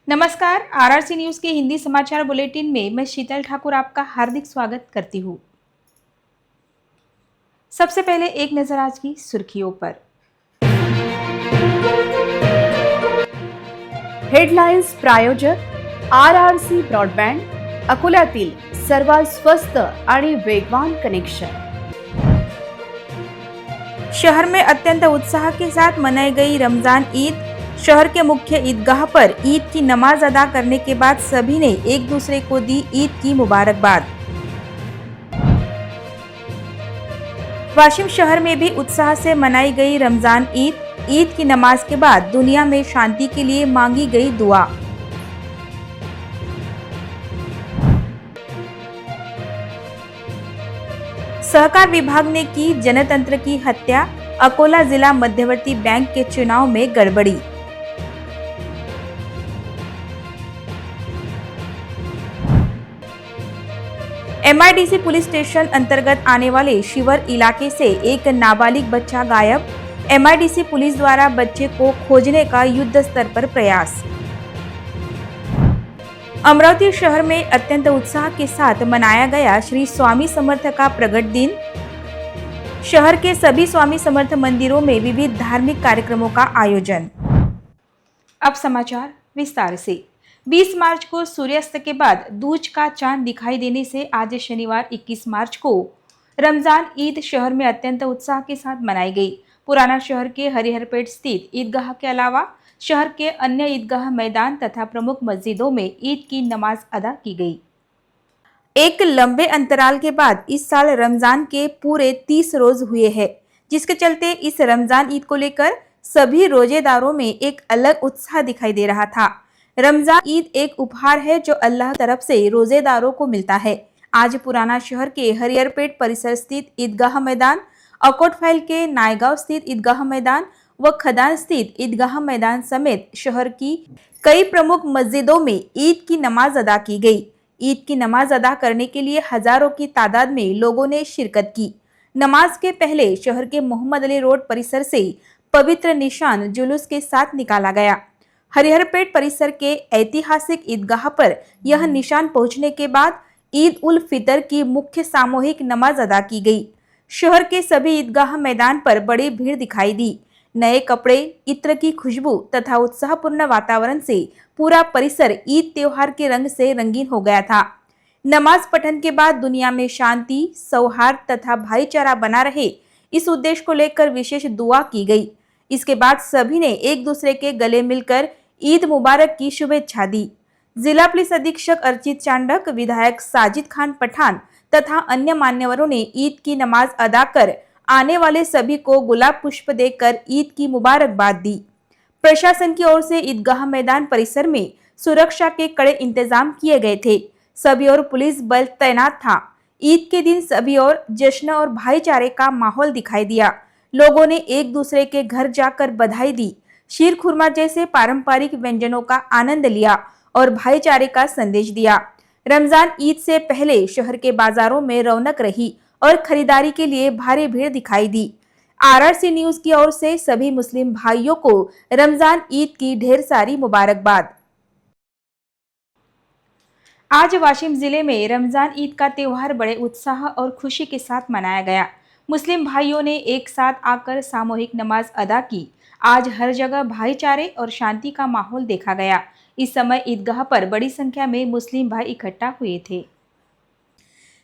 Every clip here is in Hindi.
नमस्कार। आरआरसी न्यूज के हिंदी समाचार बुलेटिन में मैं शीतल ठाकुर आपका हार्दिक स्वागत करती हूँ। सबसे पहले एक नजर आज की सुर्खियों पर। हेडलाईन्स प्रायोजक आरआरसी ब्रॉडबँड, अकोल्यातील सर्वात स्वस्त आणि वेगवान कनेक्शन। शहर में अत्यंत उत्साह के साथ मनाई गई रमजान ईद। शहर के मुख्य ईदगाह पर ईद की नमाज अदा करने के बाद सभी ने एक दूसरे को दी ईद की मुबारकबाद। वाशिम शहर में भी उत्साह से मनाई गई रमजान ईद। ईद की नमाज के बाद दुनिया में शांति के लिए मांगी गई दुआ। सहकार विभाग ने की जनतंत्र की हत्या। अकोला जिला मध्यवर्ती बैंक के चुनाव में गड़बड़ी। एमआईडीसी पुलिस स्टेशन अंतर्गत आने वाले शिवर इलाके से एक नाबालिग बच्चा गायब। एमआईडीसी पुलिस द्वारा बच्चे को खोजने का युद्ध स्तर पर प्रयास। अमरावती शहर में अत्यंत उत्साह के साथ मनाया गया श्री स्वामी समर्थ का प्रगट दिन। शहर के सभी स्वामी समर्थ मंदिरों में विविध धार्मिक कार्यक्रमों का आयोजन। अब समाचार विस्तार से। 20 मार्च को सूर्यास्त के बाद दूज का चांद दिखाई देने से आज शनिवार 21 मार्च को रमजान ईद शहर में अत्यंत उत्साह के साथ मनाई गई। पुराना शहर के हरिहरपेट स्थित ईदगाह के अलावा शहर के अन्य ईदगाह मैदान तथा प्रमुख मस्जिदों में ईद की नमाज अदा की गई। एक लंबे अंतराल के बाद इस साल रमजान के पूरे 30 रोज हुए हैं, जिसके चलते इस रमजान ईद को लेकर सभी रोजेदारों में एक अलग उत्साह दिखाई दे रहा था। रमजान ईद एक उपहार है जो अल्लाह तरफ से रोजेदारों को मिलता है। आज पुराना शहर के हरिहरपेट परिसर स्थित ईदगाह मैदान, अकोटफाइल के नायगांव स्थित ईदगाह मैदान व खदान स्थित ईदगाह मैदान समेत शहर की कई प्रमुख मस्जिदों में ईद की नमाज अदा की गई। ईद की नमाज अदा करने के लिए हजारों की तादाद में लोगों ने शिरकत की। नमाज के पहले शहर के मोहम्मद अली रोड परिसर से पवित्र निशान जुलूस के साथ निकाला गया। हरिहरपेट परिसर के ऐतिहासिक ईदगाह पर यह निशान पहुंचने के बाद ईद उल फितर की मुख्य सामूहिक नमाज अदा की गई। शहर के सभी ईदगाह मैदान पर बड़ी भीड़ दिखाई दी। नए कपड़े, इत्र की खुशबू तथा उत्साहपूर्ण वातावरण से पूरा परिसर ईद त्योहार के रंग से रंगीन हो गया था। नमाज पठन के बाद दुनिया में शांति, सौहार्द तथा भाईचारा बना रहे, इस उद्देश्य को लेकर विशेष दुआ की गई। इसके बाद सभी ने एक दूसरे के गले मिलकर ईद मुबारक की शुभेच्छा दी। जिला पुलिस अधीक्षक अर्चित चांडक, विधायक साजिद खान पठान तथा अन्य मान्यवरों ने ईद की नमाज अदा कर आने वाले सभी को गुलाब पुष्प देकर ईद की मुबारकबाद दी। प्रशासन की ओर से ईदगाह मैदान परिसर में सुरक्षा के कड़े इंतजाम किए गए थे। सभी ओर पुलिस बल तैनात था। ईद के दिन सभी ओर जश्न और भाईचारे का माहौल दिखाई दिया। लोगों ने एक दूसरे के घर जाकर बधाई दी, शीर खुरमा जैसे पारंपरिक व्यंजनों का आनंद लिया और भाईचारे का संदेश दिया। रमजान ईद से पहले शहर के बाजारों में रौनक रही और खरीदारी के लिए भारी भीड़ दिखाई दी। आरआरसी न्यूज की ओर से सभी मुस्लिम भाइयों को रमजान ईद की ढेर सारी मुबारकबाद। आज वाशिम जिले में रमजान ईद का त्योहार बड़े उत्साह और खुशी के साथ मनाया गया। मुस्लिम भाइयों ने एक साथ आकर सामूहिक नमाज अदा की। आज हर जगह भाईचारे और शांति का माहौल देखा गया। इस समय ईदगाह पर बड़ी संख्या में मुस्लिम भाई इकट्ठा हुए थे।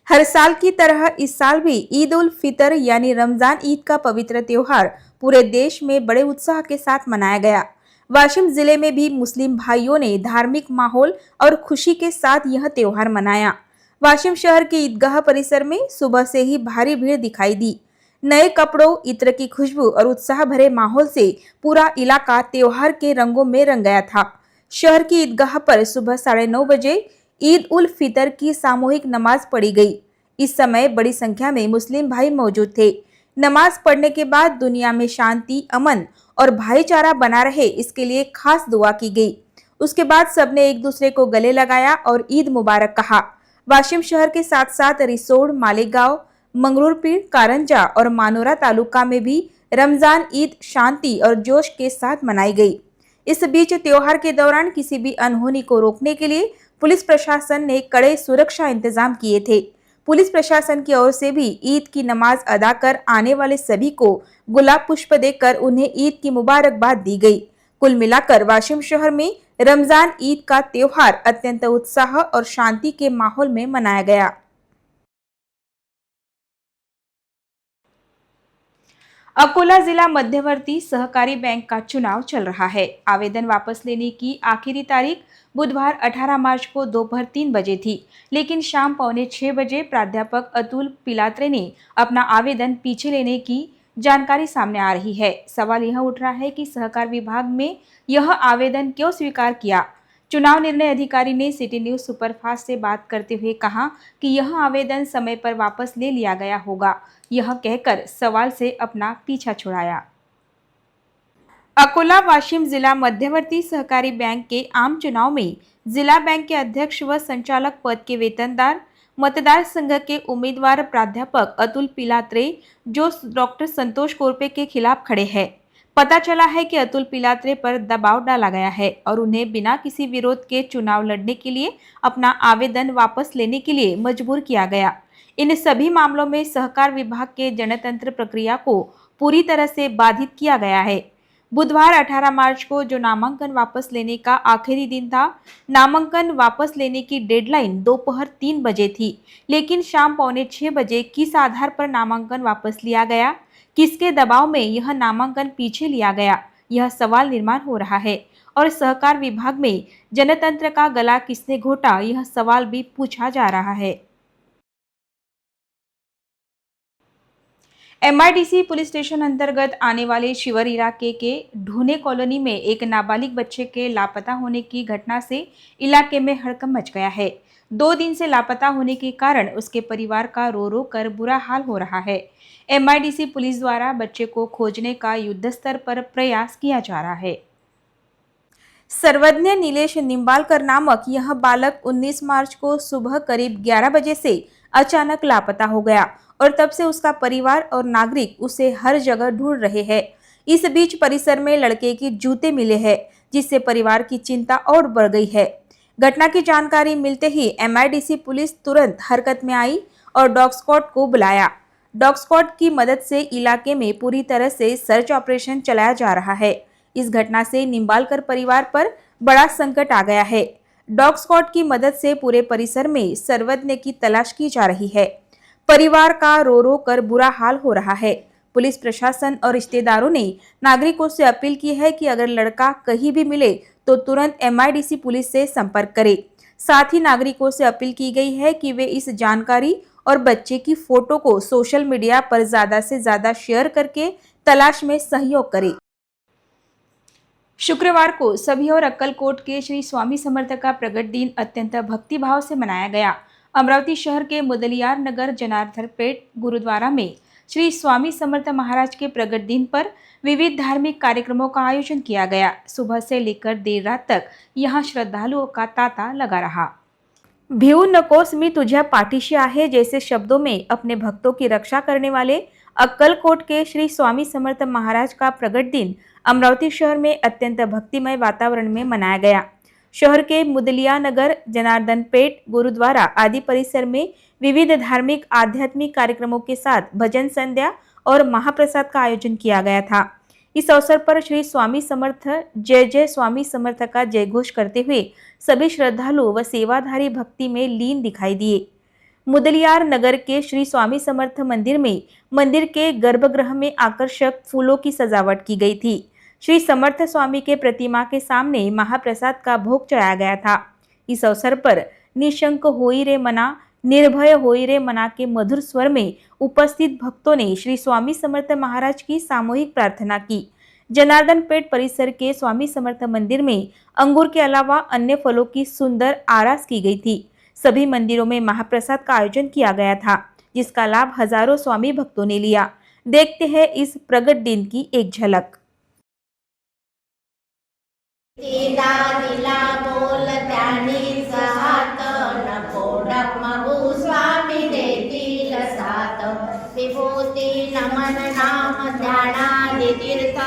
हर साल की तरह इस साल भी ईद उल फितर यानी रमजान ईद का पवित्र त्योहार पूरे देश में बड़े उत्साह के साथ मनाया गया। वाशिम जिले में भी मुस्लिम भाइयों ने धार्मिक माहौल और खुशी के साथ यह त्योहार मनाया। वाशिम शहर के ईदगाह परिसर में सुबह से ही भारी भीड़ दिखाई दी। नए कपड़ों, इत्र की खुशबू और उत्साह भरे माहौल से पूरा इलाका त्योहार के रंगों में रंग गया था। शहर की ईदगाह पर सुबह 9:30 बजे ईद उल फितर की सामूहिक नमाज पढ़ी गई। इस समय बड़ी संख्या में मुस्लिम भाई मौजूद थे। नमाज पढ़ने के बाद दुनिया में शांति, अमन और भाईचारा बना रहे, इसके लिए खास दुआ की गई। उसके बाद सबने एक दूसरे को गले लगाया और ईद मुबारक कहा। वाशिम शहर के साथ साथ रिसोड, मालेगांव, मंगरूरपीर, कारंजा और मानोरा तालुका में भी रमजान ईद शांति और जोश के साथ मनाई गई। इस बीच त्योहार के दौरान किसी भी अनहोनी को रोकने के लिए पुलिस प्रशासन ने कड़े सुरक्षा इंतजाम किए थे। पुलिस प्रशासन की ओर से भी ईद की नमाज अदा कर आने वाले सभी को गुलाब पुष्प देकर उन्हें ईद की मुबारकबाद दी गई। कुल मिलाकर वाशिम शहर में रमजान ईद का त्योहार अत्यंत उत्साह और शांति के माहौल में मनाया गया। अकोला जिला मध्यवर्ती सहकारी बैंक का चुनाव चल रहा है। आवेदन वापस लेने की आखिरी तारीख बुधवार 18 मार्च को दोपहर 3 बजे थी, लेकिन शाम पौने 6 बजे प्राध्यापक अतुल पिलात्रे ने अपना आवेदन पीछे लेने की जानकारी सामने आ रही है। सवाल यह उठ रहा है कि सहकार विभाग में यह आवेदन क्यों स्वीकार किया। चुनाव निर्णय अधिकारी ने सिटी न्यूज सुपरफास्ट से बात करते हुए कहा कि यह आवेदन समय पर वापस ले लिया गया होगा, यह कहकर सवाल से अपना पीछा छुड़ाया। अकोला वाशिम जिला मध्यवर्ती सहकारी बैंक के आम चुनाव में जिला बैंक के अध्यक्ष व संचालक पद के वेतनदार मतदार संघ के उम्मीदवार प्राध्यापक अतुल पिलात्रे जो डॉक्टर संतोष कोरपे के खिलाफ खड़े हैं। पता चला है कि अतुल पिलात्रे पर दबाव डाला गया है और उन्हें बिना किसी विरोध के चुनाव लड़ने के लिए अपना आवेदन वापस लेने के लिए मजबूर किया गया। इन सभी मामलों में सहकार विभाग के जनतंत्र प्रक्रिया को पूरी तरह से बाधित किया गया है। बुधवार 18 मार्च को जो नामांकन वापस लेने का आखिरी दिन था, नामांकन वापस लेने की डेडलाइन दोपहर 3 बजे थी, लेकिन शाम पौने 6 बजे किस आधार पर नामांकन वापस लिया गया, किसके दबाव में यह नामांकन पीछे लिया गया, यह सवाल निर्माण हो रहा है। और सहकार विभाग में जनतंत्र का गला किसने घोटा, यह सवाल भी पूछा जा रहा है। MIDC पुलिस स्टेशन अंतर्गत आने वाले शिवर इलाके के ढूने कॉलोनी में एक नाबालिग बच्चे के लापता होने की घटना से इलाके में हड़कंप मच गया है। 2 दिन से लापता होने के कारण उसके परिवार का रो रो कर बुरा हाल हो रहा है। MIDC पुलिस द्वारा बच्चे को खोजने का युद्ध स्तर पर प्रयास किया जा रहा है। सर्वज्ञ नीलेश निम्बालकर नामक यह बालक 19 मार्च को सुबह करीब 11 बजे से अचानक लापता हो गया और तब से उसका परिवार और नागरिक उसे हर जगह ढूंढ रहे हैं। इस बीच परिसर में लड़के के जूते मिले हैं, जिससे परिवार की चिंता और बढ़ गई है। घटना की जानकारी मिलते ही MIDC पुलिस तुरंत हरकत में आई और डॉग स्क्वाड को बुलाया। डॉग स्क्वाड की मदद से इलाके में पूरी तरह से सर्च ऑपरेशन चलाया जा रहा है। इस घटना से निम्बालकर परिवार पर बड़ा संकट आ गया है। डॉग स्क्वाड की मदद से पूरे परिसर में सर्वज्ञ की तलाश की जा रही है। परिवार का रो रो कर बुरा हाल हो रहा है। पुलिस प्रशासन और रिश्तेदारों ने नागरिकों से अपील की है कि अगर लड़का कहीं भी मिले तो तुरंत MIDC पुलिस से संपर्क करें। साथ ही नागरिकों से अपील की गई है कि वे इस जानकारी और बच्चे की फोटो को सोशल मीडिया पर ज्यादा से ज्यादा शेयर करके तलाश में सहयोग करें। शुक्रवार को सभी और अक्कलकोट के श्री स्वामी समर्थ का प्रगट दिन अत्यंत भक्तिभाव से मनाया गया। अमरावती शहर के मुदलियार नगर जनार्दन पेट गुरुद्वारा में श्री स्वामी समर्थ महाराज के प्रगट दिन पर विविध धार्मिक कार्यक्रमों का आयोजन किया गया। सुबह से लेकर देर रात तक यहाँ श्रद्धालुओं का तांता लगा रहा। भिऊ नकोस मी तुझ्या पाठीशी आहे जैसे शब्दों में अपने भक्तों की रक्षा करने वाले अक्कलकोट के श्री स्वामी समर्थ महाराज का प्रगट दिन अमरावती शहर में अत्यंत भक्तिमय वातावरण में मनाया गया। शहर के मुदलिया नगर जनार्दन पेट गुरुद्वारा आदि परिसर में विविध धार्मिक आध्यात्मिक कार्यक्रमों के साथ भजन संध्या और महाप्रसाद का आयोजन किया गया था। इस अवसर पर श्री स्वामी समर्थ जय जय स्वामी समर्थ का जयघोष करते हुए सभी श्रद्धालु व सेवाधारी भक्ति में लीन दिखाई दिए। मुदलियार नगर के श्री स्वामी समर्थ मंदिर में मंदिर के गर्भगृह में आकर्षक फूलों की सजावट की गई थी। श्री समर्थ स्वामी के प्रतिमा के सामने महाप्रसाद का भोग चढ़ाया गया था। इस अवसर पर निशंक होई रे मना, निर्भय होई रे मना के मधुर स्वर में उपस्थित भक्तों ने श्री स्वामी समर्थ महाराज की सामूहिक प्रार्थना की। जनार्दन पेट परिसर के स्वामी समर्थ मंदिर में अंगूर के अलावा अन्य फलों की सुंदर आरास की गई थी। सभी मंदिरों में महाप्रसाद का आयोजन किया गया था, जिसका लाभ हजारों स्वामी भक्तों ने लिया। देखते हैं इस प्रगट दिन की एक झलक। विभूती नमन नाम ध्यानादि तीर्थ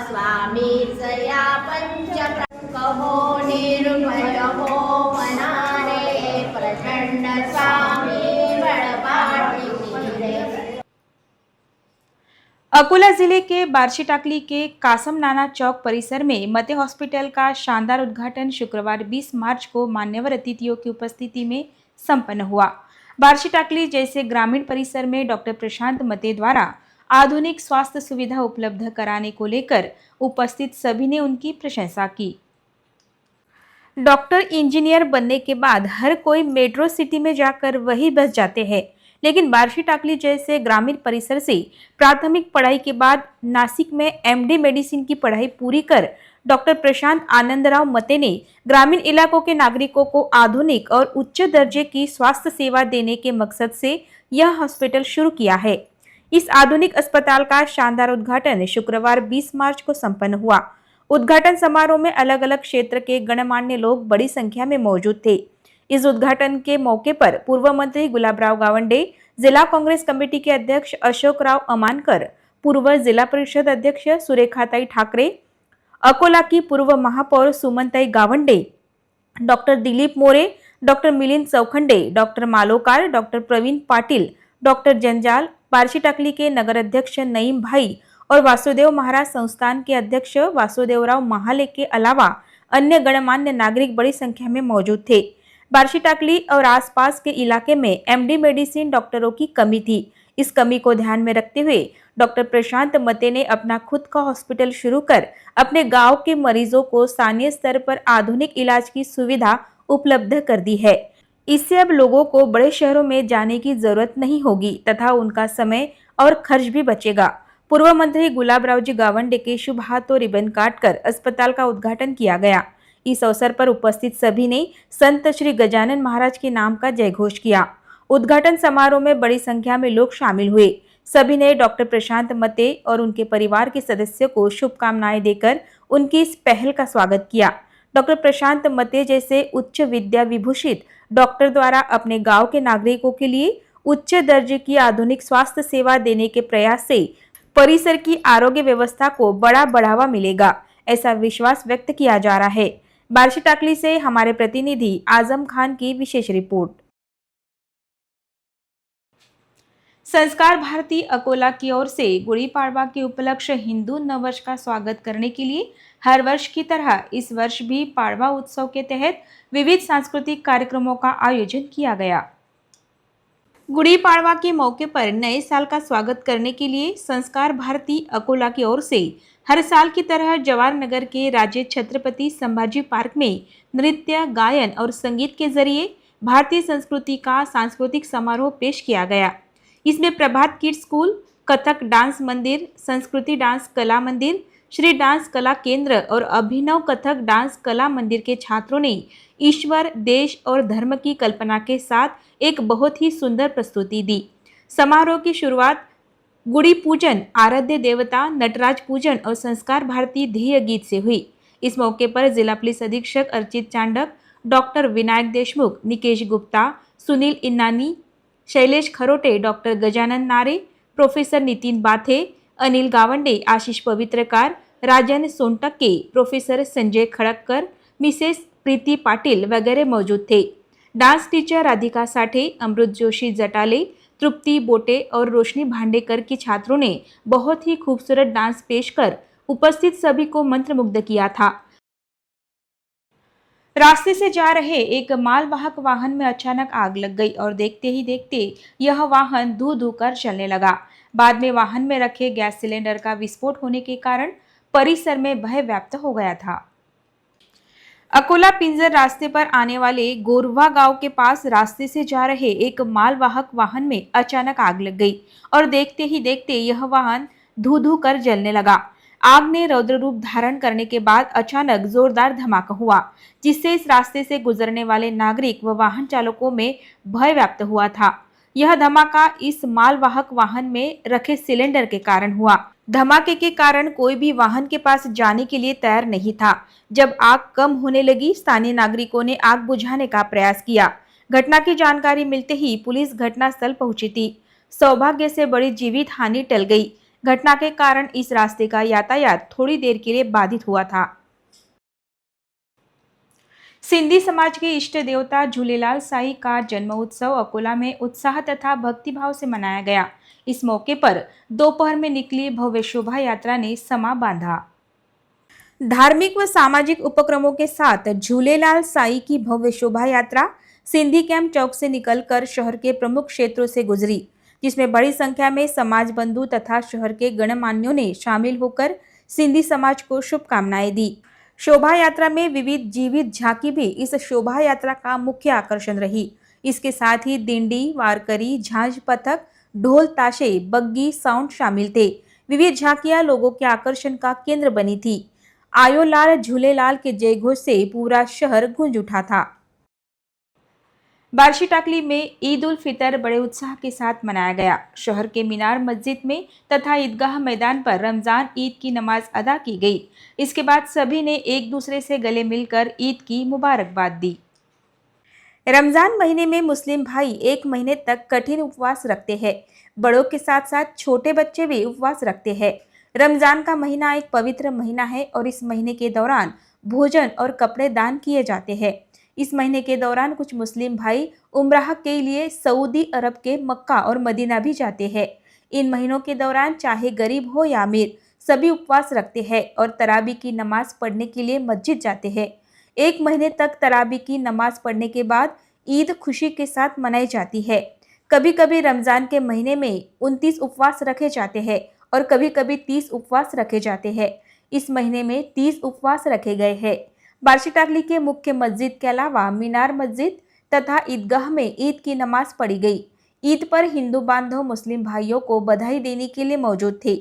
स्वामी सया पंच अकोला जिले के बार्शीटाकली के कासम नाना चौक परिसर में मते हॉस्पिटल का शानदार उद्घाटन शुक्रवार 20 मार्च को मान्यवर अतिथियों की उपस्थिति में संपन्न हुआ। बार्शीटाकली जैसे ग्रामीण परिसर में डॉक्टर प्रशांत मते द्वारा आधुनिक स्वास्थ्य सुविधा उपलब्ध कराने को लेकर उपस्थित सभी ने उनकी प्रशंसा की। डॉक्टर इंजीनियर बनने के बाद हर कोई मेट्रो सिटी में जाकर वही बस जाते हैं, लेकिन बार्शीटाकली जैसे ग्रामीण परिसर से प्राथमिक पढ़ाई के बाद नासिक में एमडी मेडिसिन की पढ़ाई पूरी कर डॉक्टर प्रशांत आनंदराव मते ने ग्रामीण इलाकों के नागरिकों को आधुनिक और उच्च दर्जे की स्वास्थ्य सेवा देने के मकसद से यह हॉस्पिटल शुरू किया है। इस आधुनिक अस्पताल का शानदार उद्घाटन शुक्रवार 20 मार्च को संपन्न हुआ। उद्घाटन समारोह में अलग अलग क्षेत्र के गणमान्य लोग बड़ी संख्या में मौजूद थे। इस उद्घाटन के मौके पर पूर्व मंत्री गुलाबराव गावंडे, जिला कांग्रेस कमेटी के अध्यक्ष अशोकराव अमानकर, पूर्व जिला परिषद अध्यक्ष सुरेखाताई ठाकरे, अकोला की पूर्व महापौर Sumantai Gawande, doctor Dilip More, doctor Milind Chaukhande, doctor Malokar, doctor Pravin Patil, doctor Janjal, Barshitakli के नगर अध्यक्ष नईम भाई और वासुदेव महाराज संस्थान के अध्यक्ष वासुदेवराव महाले के अलावा अन्य गणमान्य नागरिक बड़ी संख्या में मौजूद थे। बार्शीटाकली और आसपास के इलाके में एमडी मेडिसिन डॉक्टरों की कमी थी। इस कमी को ध्यान में रखते हुए डॉक्टर प्रशांत मते ने अपना खुद का हॉस्पिटल शुरू कर अपने गांव के मरीजों को स्थानीय स्तर पर आधुनिक इलाज की सुविधा उपलब्ध कर दी है। इससे अब लोगों को बड़े शहरों में जाने की जरूरत नहीं होगी तथा उनका समय और खर्च भी बचेगा। पूर्व मंत्री गुलाबराव जी गावंडे के शुभ हाथों रिबन काटकर अस्पताल का उद्घाटन किया गया। इस अवसर पर उपस्थित सभी ने संत श्री गजानन महाराज के नाम का जयघोष किया। उद्घाटन समारोह में बड़ी संख्या में लोग शामिल हुए। सभी ने डॉक्टर प्रशांत मते और उनके परिवार के सदस्यों को शुभकामनाएं देकर उनकी इस पहल का स्वागत किया। डॉक्टर प्रशांत मते जैसे उच्च विद्या विभूषित डॉक्टर द्वारा अपने गांव के नागरिकों के लिए उच्च दर्जे की आधुनिक स्वास्थ्य सेवा देने के प्रयास से परिसर की आरोग्य व्यवस्था को बड़ा बढ़ावा मिलेगा, ऐसा विश्वास व्यक्त किया जा रहा है। बार्शीटाकली से हमारे प्रतिनिधि आजम खान की विशेष रिपोर्ट। संस्कार भारती अकोला की ओर से गुड़ी पाड़वा के उपलक्ष्य हिंदू नववर्ष का स्वागत करने के लिए हर वर्ष की तरह इस वर्ष भी पाड़वा उत्सव के तहत विविध सांस्कृतिक कार्यक्रमों का आयोजन किया गया। गुड़ी पाड़वा के मौके पर नए साल का स्वागत करने के लिए संस्कार भारती अकोला की ओर से हर साल की तरह जवाहर नगर के राज्य छत्रपति संभाजी पार्क में नृत्य, गायन और संगीत के जरिए भारतीय संस्कृति का सांस्कृतिक समारोह पेश किया गया। इसमें प्रभात किड्स स्कूल, कथक डांस मंदिर, संस्कृति डांस कला मंदिर, श्री डांस कला केंद्र और अभिनव कथक डांस कला मंदिर के छात्रों ने ईश्वर, देश और धर्म की कल्पना के साथ एक बहुत ही सुंदर प्रस्तुति दी। समारोह की शुरुआत गुड़ी पूजन, आराध्य देवता नटराज पूजन और संस्कार भारती ध्येय गीत से हुई। इस मौके पर जिला पुलिस अधीक्षक अर्चित चांडक, डॉक्टर विनायक देशमुख, निकेश गुप्ता, सुनील इन्नानी, शैलेश खरोटे, डॉक्टर गजानन नारे, प्रोफेसर नितिन बाथे, अनिल गावंडे, आशीष पवित्रकार, राजन सोनटक्के, प्रोफेसर संजय खड़क्कर, मिसेस प्रीति पाटिल वगैरह मौजूद थे। डांस टीचर राधिका साठे, अमृत जोशी जटाले, तृप्ति बोटे और रोशनी भांडेकर की छात्रों ने बहुत ही खूबसूरत डांस पेश कर उपस्थित सभी को मंत्रमुग्ध किया था। रास्ते से जा रहे एक मालवाहक वाहन में अचानक आग लग गई और देखते ही देखते यह वाहन धू धू कर चलने लगा। बाद में वाहन में रखे गैस सिलेंडर का विस्फोट होने के कारण परिसर में भय व्याप्त हो गया था। अकोला पिंजर रास्ते पर आने वाले गोरवा गांव के पास रास्ते से जा रहे एक मालवाहक वाहन में अचानक आग लग गई और देखते ही देखते यह वाहन धू धू कर जलने लगा। आग ने रौद्र रूप धारण करने के बाद अचानक जोरदार धमाका हुआ, जिससे इस रास्ते से गुजरने वाले नागरिक व वाहन चालकों में भय व्याप्त हुआ था। यह धमाका इस मालवाहक वाहन में रखे सिलेंडर के कारण हुआ। धमाके के कारण कोई भी वाहन के पास जाने के लिए तैयार नहीं था। जब आग कम होने लगी, स्थानीय नागरिकों ने आग बुझाने का प्रयास किया। घटना की जानकारी मिलते ही पुलिस घटनास्थल पहुंची थी। सौभाग्य से बड़ी जीवित हानि टल गई। घटना के कारण इस रास्ते का यातायात थोड़ी देर के लिए बाधित हुआ था। सिंधी समाज के इष्ट देवता झूलेलाल साईं का जन्म उत्सव अकोला में उत्साह तथा भक्तिभाव से मनाया गया। इस मौके पर दोपहर में निकली भव्य शोभा यात्रा ने समा बांधा। धार्मिक व सामाजिक उपक्रमों के साथ झूलेलाल साई की भव्य शोभा यात्रा सिंधी कैंप चौक से निकलकर शहर के प्रमुख क्षेत्रों से गुजरी, जिसमें बड़ी संख्या में समाज बंधु तथा शहर के गणमान्यों ने शामिल होकर सिंधी समाज को शुभकामनाएं दी। शोभा यात्रा में विविध जीवित झांकी भी इस शोभा यात्रा का मुख्य आकर्षण रही। इसके साथ ही दिंडी, वारकरी, झांझ पथक, ढोल ताशे, बग्गी, साउंड शामिल थे। विविध झांकियां लोगों के आकर्षण का केंद्र बनी थी। आयो लाल झूलेलाल के जयघोष से पूरा शहर गूंज उठा था। बार्शी टाकली में ईद उल फितर बड़े उत्साह के साथ मनाया गया। शहर के मीनार मस्जिद में तथा ईदगाह मैदान पर रमजान ईद की नमाज अदा की गई। इसके बाद सभी ने एक दूसरे से गले मिलकर ईद की मुबारकबाद दी। रमजान महीने में मुस्लिम भाई एक महीने तक कठिन उपवास रखते हैं। बड़ों के साथ साथ छोटे बच्चे भी उपवास रखते हैं। रमजान का महीना एक पवित्र महीना है और इस महीने के दौरान भोजन और कपड़े दान किए जाते हैं। इस महीने के दौरान कुछ मुस्लिम भाई उम्राह के लिए सऊदी अरब के मक्का और मदीना भी जाते हैं। इन महीनों के दौरान चाहे गरीब हो या अमीर, सभी उपवास रखते हैं और तरावी की नमाज पढ़ने के लिए मस्जिद जाते हैं। एक महीने तक तरावी की नमाज पढ़ने के बाद ईद खुशी के साथ मनाई जाती है। कभी कभी रमजान के महीने में 29 उपवास रखे जाते हैं और कभी कभी 30 उपवास रखे जाते हैं। इस महीने में 30 उपवास रखे गए हैं। बार्शी टाकली के मुख्य मस्जिद के अलावा मीनार मस्जिद तथा ईदगाह में ईद की नमाज पढ़ी गई। ईद पर हिंदू बांधव मुस्लिम भाइयों को बधाई देने के लिए मौजूद थे।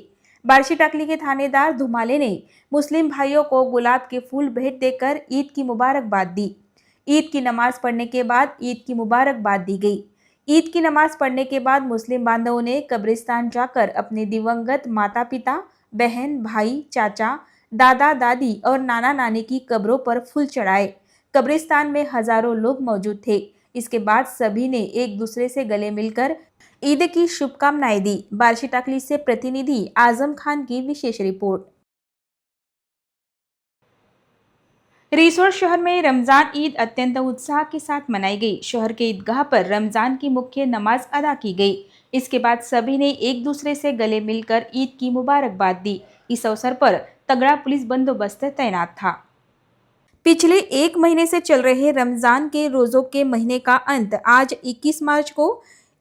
बार्शी टाकली के थानेदार धुमाले ने मुस्लिम भाइयों को गुलाब के फूल भेंट देकर ईद की मुबारकबाद दी। ईद की नमाज पढ़ने के बाद ईद की मुबारकबाद दी गई। ईद की नमाज पढ़ने के बाद मुस्लिम बांधवों ने कब्रिस्तान जाकर अपने दिवंगत माता पिता, बहन, भाई, चाचा, दादा दादी और नाना नानी की कब्रों पर फूल चढ़ाए। कब्रिस्तान में हजारों लोग मौजूद थे। इसके बाद सभी ने एक दूसरे से गले मिलकर ईद की शुभकामनाएं दी। बार्शी टाकली से प्रतिनिधि आजम खान की विशेष रिपोर्ट। रिसोड शहर में रमजान ईद अत्यंत उत्साह के साथ मनाई गई। शहर के ईदगाह पर रमजान की मुख्य नमाज अदा की गई। इसके बाद सभी ने एक दूसरे से गले मिलकर ईद की मुबारकबाद दी। इस अवसर पर तगड़ा पुलिस बंदोबस्त तैनात था। पिछले एक महीने से चल रहे रमजान के रोजों के महीने का अंत आज 21 मार्च को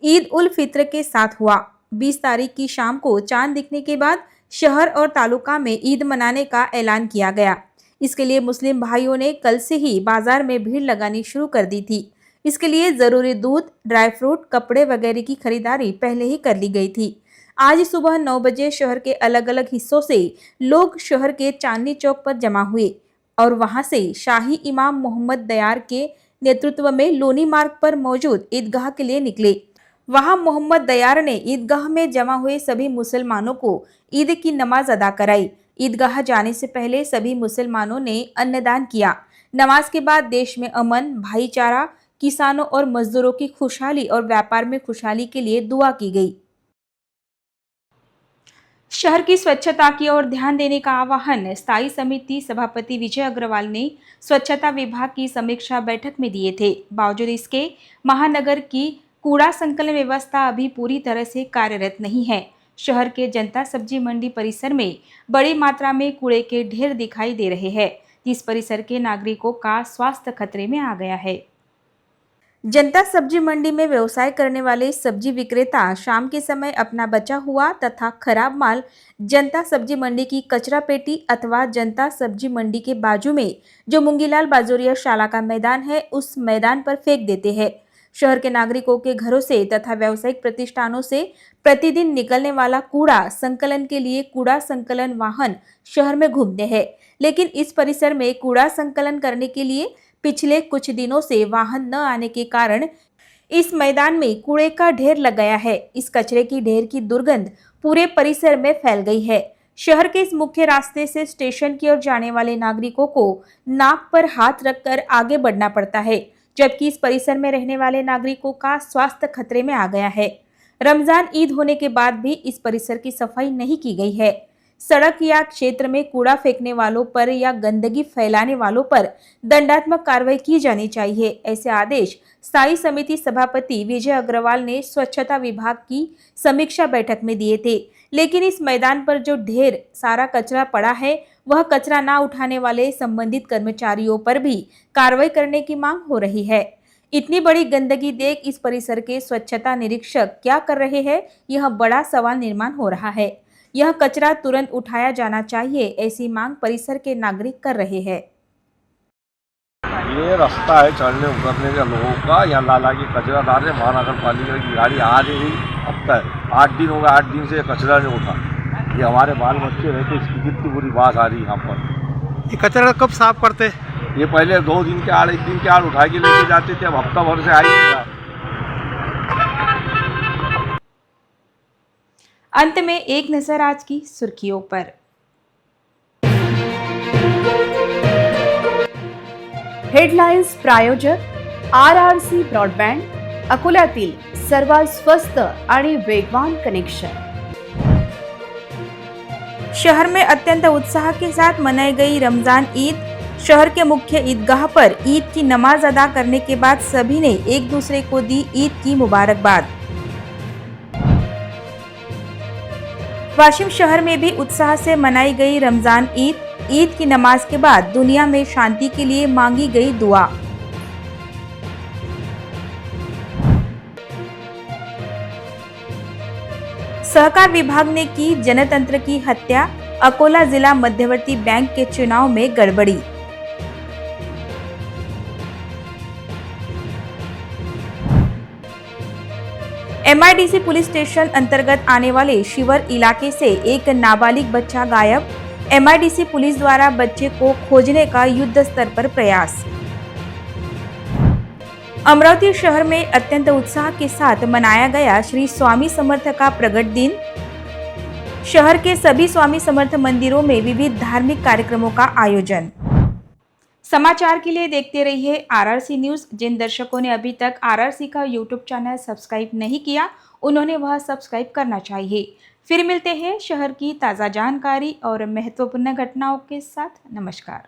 ईद उल फित्र के साथ हुआ। 20 तारीख की शाम को चांद दिखने के बाद शहर और तालुका में ईद मनाने का ऐलान किया गया। इसके लिए मुस्लिम भाइयों ने कल से ही बाजार में भीड़ लगानी शुरू कर दी थी। इसके लिए जरूरी दूध, ड्राई फ्रूट, कपड़े वगैरह की खरीदारी पहले ही कर ली गई थी। आज सुबह 9 बजे शहर के अलग अलग हिस्सों से लोग शहर के चांदनी चौक पर जमा हुए और वहां से शाही इमाम मोहम्मद दयार के नेतृत्व में लोनी मार्ग पर मौजूद ईदगाह के लिए निकले। वहां मोहम्मद दयार ने ईदगाह में जमा हुए सभी मुसलमानों को ईद की नमाज अदा कराई। ईदगाह जाने से पहले सभी मुसलमानों ने अन्नदान किया। नमाज के बाद देश में अमन, भाईचारा, किसानों और मजदूरों की खुशहाली और व्यापार में खुशहाली के लिए दुआ की गई। शहर की स्वच्छता की ओर ध्यान देने का आह्वान स्थायी समिति सभापति विजय अग्रवाल ने स्वच्छता विभाग की समीक्षा बैठक में दिए थे। बावजूद इसके महानगर की कूड़ा संकलन व्यवस्था अभी पूरी तरह से कार्यरत नहीं है। शहर के जनता सब्जी मंडी परिसर में बड़ी मात्रा में कूड़े के ढेर दिखाई दे रहे हैं, जिस परिसर के नागरिकों का स्वास्थ्य खतरे में आ गया है। जनता सब्जी मंडी में व्यवसाय करने वाले सब्जी विक्रेता शाम के समय अपना बचा हुआ तथा खराब माल जनता सब्जी मंडी की कचरा पेटी अथवा जनता सब्जी मंडी के बाजू में जो मुंगीलाल बाजोरिया शाला का मैदान है, उस मैदान पर फेंक देते हैं। शहर के नागरिकों के घरों से तथा व्यावसायिक प्रतिष्ठानों से प्रतिदिन निकलने वाला कूड़ा संकलन के लिए कूड़ा संकलन वाहन शहर में घूमते हैं, लेकिन इस परिसर में कूड़ा संकलन करने के लिए पिछले कुछ दिनों से वाहन न आने के कारण इस मैदान में कूड़े का ढेर लग गया है। इस कचरे की ढेर की दुर्गंध पूरे परिसर में फैल गई है। शहर के इस मुख्य रास्ते से स्टेशन की ओर जाने वाले नागरिकों को नाक पर हाथ रखकर आगे बढ़ना पड़ता है, जबकि इस परिसर में रहने वाले नागरिकों का स्वास्थ्य खतरे में आ गया है। रमजान ईद होने के बाद भी इस परिसर की सफाई नहीं की गई है। सड़क या क्षेत्र में कूड़ा फेंकने वालों पर या गंदगी फैलाने वालों पर दंडात्मक कार्रवाई की जानी चाहिए। ऐसे आदेश स्थायी समिति सभापति विजय अग्रवाल ने स्वच्छता विभाग की समीक्षा बैठक में दिए थे। लेकिन इस मैदान पर जो ढेर सारा कचरा पड़ा है, वह कचरा ना उठाने वाले संबंधित कर्मचारियों पर भी कार्रवाई करने की मांग हो रही है। इतनी बड़ी गंदगी देख इस परिसर के स्वच्छता निरीक्षक क्या कर रहे हैं, यह बड़ा सवाल निर्माण हो रहा है। यह कचरा तुरंत उठाया जाना चाहिए, ऐसी मांग परिसर के नागरिक कर रहे हैं। ये रास्ता है चढ़ने उतरने का लोगों का। यहाँ लाला की कचरा डाल रहे, महानगर पालिका की गाड़ी आ रही अब तक 8 दिन हो गए, 8 दिन से कचरा नहीं उठा। ये हमारे बाल बच्चे रहते, इसकी कितनी बुरी बात आ रही है यहाँ पर। ये कचरा कब साफ करते? ये पहले 2 दिन के आड़ 1 दिन के आड़ उठा के लेके जाते थे, अब हफ्ता भर से आई नहीं। अंत में एक नजर आज की सुर्खियों पर। हेडलाईन्स प्रायोजक RRC ब्रॉडबँड, अकोल्यातील सर्वात स्वस्त आणि वेगवान कनेक्शन। शहर में अत्यंत उत्साह के साथ मनाई गई रमजान ईद। शहर के मुख्य ईदगाह पर ईद की नमाज अदा करने के बाद सभी ने एक दूसरे को दी ईद की मुबारकबाद। वाशिम शहर में भी उत्साह से मनाई गई रमजान ईद। ईद की नमाज के बाद दुनिया में शांति के लिए मांगी गई दुआ। सहकार विभाग ने की जनतंत्र की हत्या। अकोला जिला मध्यवर्ती बैंक के चुनाव में गड़बड़ी। MIDC पुलिस स्टेशन अंतर्गत आने वाले शिवर इलाके से एक नाबालिग बच्चा गायब। MIDC पुलिस द्वारा बच्चे को खोजने का युद्ध स्तर पर प्रयास। अमरावती शहर में अत्यंत उत्साह के साथ मनाया गया श्री स्वामी समर्थ का प्रगट दिन। शहर के सभी स्वामी समर्थ मंदिरों में विविध धार्मिक कार्यक्रमों का आयोजन। समाचार के लिए देखते रहिए RRC न्यूज। जिन दर्शकों ने अभी तक RRC का YouTube चैनल सब्सक्राइब नहीं किया, उन्होंने वह सब्सक्राइब करना चाहिए। फिर मिलते हैं शहर की ताज़ा जानकारी और महत्वपूर्ण घटनाओं के साथ। नमस्कार।